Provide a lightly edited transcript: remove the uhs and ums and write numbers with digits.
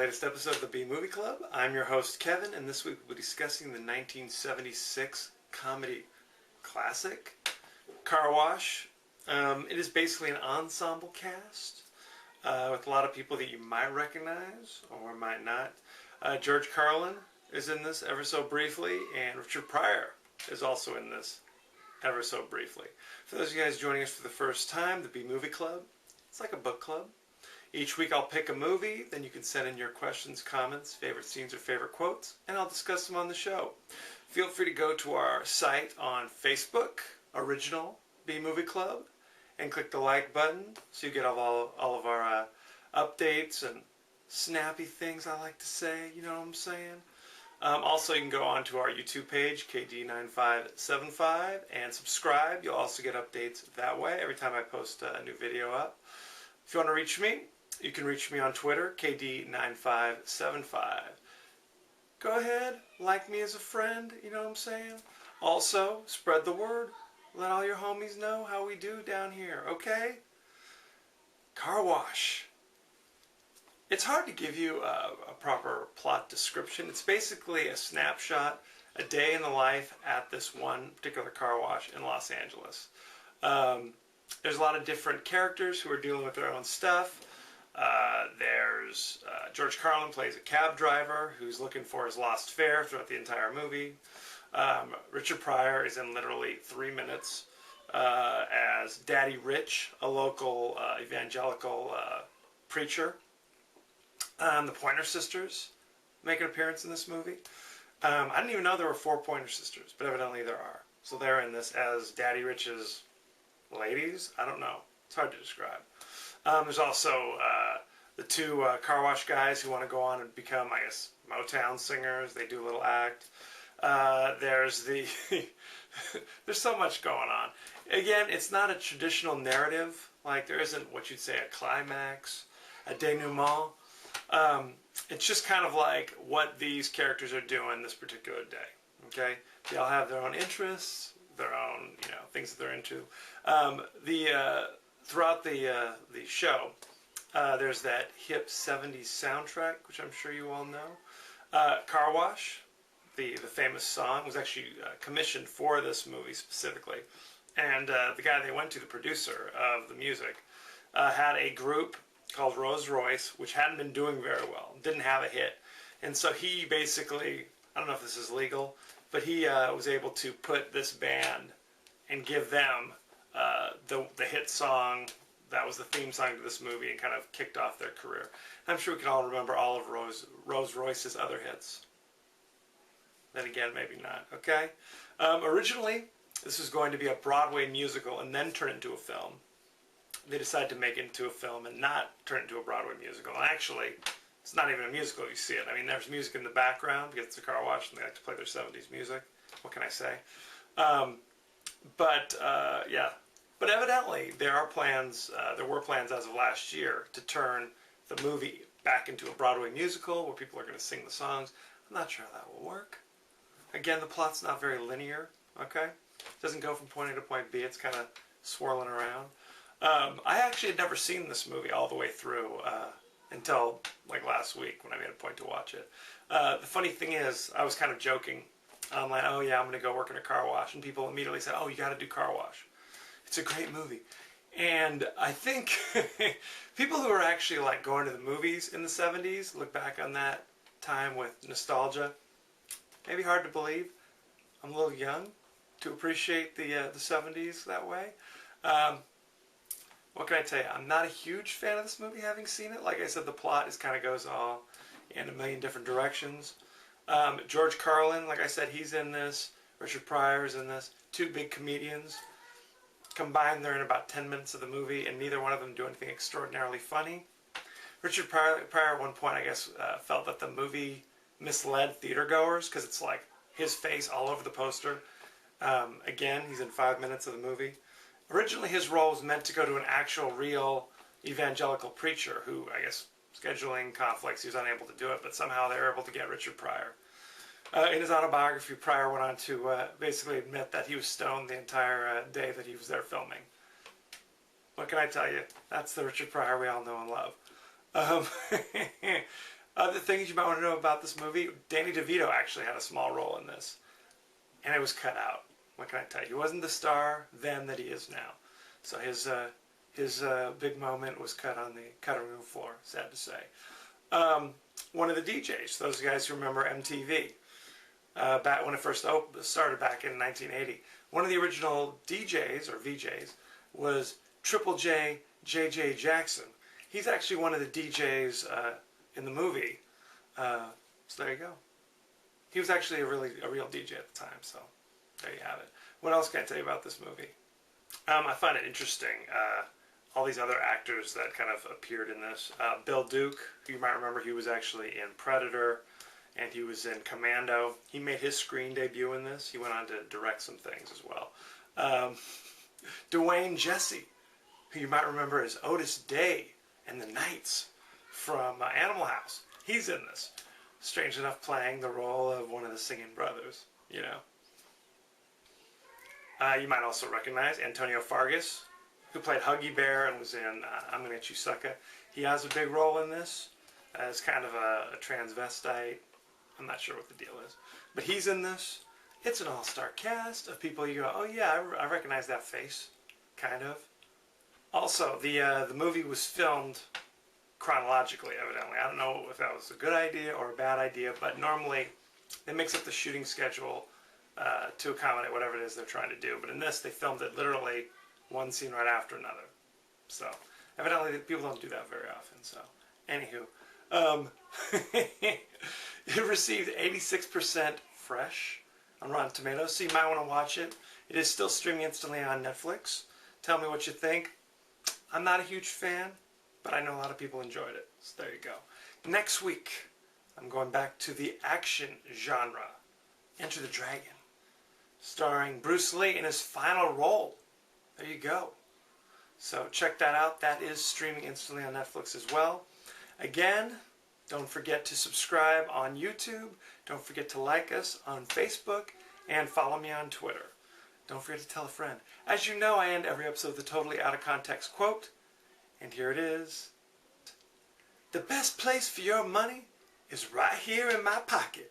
latest episode of the B Movie Club. I'm your host, Kevin, and this week we'll be discussing the 1976 comedy classic, Car Wash. It is basically an ensemble cast with a lot of people that you might recognize or might not. George Carlin is in this ever so briefly, and Richard Pryor is also in this ever so briefly. For those of you guys joining us for the first time, the B Movie Club, it's like a book club. Each week I'll pick a movie, then you can send in your questions, comments, favorite scenes, or favorite quotes, and I'll discuss them on the show. Feel free to go to our site on Facebook, Original B Movie Club, and click the like button so you get all of our updates and snappy things I like to say, you know what I'm saying? Also, you can go on to our YouTube page, KD9575, and subscribe. You'll also get updates that way every time I post a new video up. If you want to reach me, you can reach me on Twitter, KD9575. Go ahead, like me as a friend, you know what I'm saying? Also, spread the word. Let all your homies know how we do down here, okay? Car Wash. It's hard to give you a proper plot description. It's basically a snapshot, a day in the life at this one particular car wash in Los Angeles. There's a lot of different characters who are dealing with their own stuff. There's George Carlin plays a cab driver who's looking for his lost fare throughout the entire movie. Richard Pryor is in literally 3 minutes as Daddy Rich, a local evangelical preacher. The Pointer Sisters make an appearance in this movie. I didn't even know there were 4 Pointer Sisters, but evidently there are. So they're in this as Daddy Rich's ladies? I don't know. It's hard to describe. There's also the 2 car wash guys who want to go on and become, I guess, Motown singers. They do a little act. There's the... There's so much going on. Again, it's not a traditional narrative. Like, there isn't what you'd say a climax, a denouement. It's just kind of like what these characters are doing this particular day. Okay? They all have their own interests, their own, things that they're into. Throughout the show, there's that hip 70s soundtrack, which I'm sure you all know. Car Wash, the famous song, was actually commissioned for this movie specifically. And the guy they went to, the producer of the music, had a group called Rolls Royce, which hadn't been doing very well, didn't have a hit. And so he basically, I don't know if this is legal, but he was able to put this band and give them the hit song that was the theme song to this movie and kind of kicked off their career. I'm sure we can all remember all of Rolls Royce's other hits. Then again, maybe not, okay? Originally, this was going to be a Broadway musical and then turn into a film. They decided to make it into a film and not turn it into a Broadway musical. And actually, it's not even a musical if you see it. I mean, there's music in the background because it's a car wash and they like to play their 70s music. What can I say? Yeah. But evidently, there were plans as of last year to turn the movie back into a Broadway musical where people are going to sing the songs. I'm not sure how that will work. Again, the plot's not very linear, okay? It doesn't go from point A to point B. It's kind of swirling around. I actually had never seen this movie all the way through until like last week when I made a point to watch it. The funny thing is, I was kind of joking. I'm like, oh yeah, I'm going to go work in a car wash. And people immediately said, oh, you got to do Car Wash. It's a great movie. And I think people who are actually like going to the movies in the 70s look back on that time with nostalgia. Maybe hard to believe. I'm a little young to appreciate the 70s that way. What can I tell you? I'm not a huge fan of this movie, having seen it. Like I said, the plot kind of goes all in a million different directions. George Carlin, like I said, he's in this. Richard Pryor's in this. 2 big comedians. Combined, they're in about 10 minutes of the movie, and neither one of them do anything extraordinarily funny. Richard Pryor at one point, I guess, felt that the movie misled theatergoers because it's like his face all over the poster. Again, he's in 5 minutes of the movie. Originally, his role was meant to go to an actual, real evangelical preacher who, I guess, scheduling conflicts, he was unable to do it, but somehow they were able to get Richard Pryor. In his autobiography, Pryor went on to basically admit that he was stoned the entire day that he was there filming. What can I tell you? That's the Richard Pryor we all know and love. Other things you might want to know about this movie, Danny DeVito actually had a small role in this. And it was cut out. What can I tell you? He wasn't the star then that he is now. So his big moment was cut on the cutting room floor, sad to say. One of the DJs, those guys who remember MTV, back when it first started back in 1980, one of the original DJs, or VJs, was Triple J, J.J. Jackson. He's actually one of the DJs in the movie. So there you go. He was actually a real DJ at the time, so there you have it. What else can I tell you about this movie? I find it interesting, all these other actors that kind of appeared in this. Bill Duke, you might remember, he was actually in Predator, and he was in Commando. He made his screen debut in this. He went on to direct some things as well. Dwayne Jesse, who you might remember as Otis Day and the Knights from Animal House. He's in this. Strange enough, playing the role of one of the singing brothers, you know. You might also recognize Antonio Fargas, who played Huggy Bear and was in I'm Gonna Get You Sucker. He has a big role in this as kind of a transvestite. I'm not sure what the deal is. But he's in this. It's an all-star cast of people you go, oh yeah, I recognize that face, kind of. Also, the movie was filmed chronologically, evidently. I don't know if that was a good idea or a bad idea, but normally they mix up the shooting schedule to accommodate whatever it is they're trying to do. But in this, they filmed it literally one scene right after another. So, evidently, people don't do that very often. So, anywho, it received 86% fresh on Rotten Tomatoes, so you might want to watch it. It is still streaming instantly on Netflix. Tell me what you think. I'm not a huge fan, but I know a lot of people enjoyed it. So there you go. Next week, I'm going back to the action genre. Enter the Dragon, starring Bruce Lee in his final role. There you go. So check that out. That is streaming instantly on Netflix as well. Again, don't forget to subscribe on YouTube. Don't forget to like us on Facebook and follow me on Twitter. Don't forget to tell a friend. As you know, I end every episode with a totally out of context quote. And here it is. The best place for your money is right here in my pocket.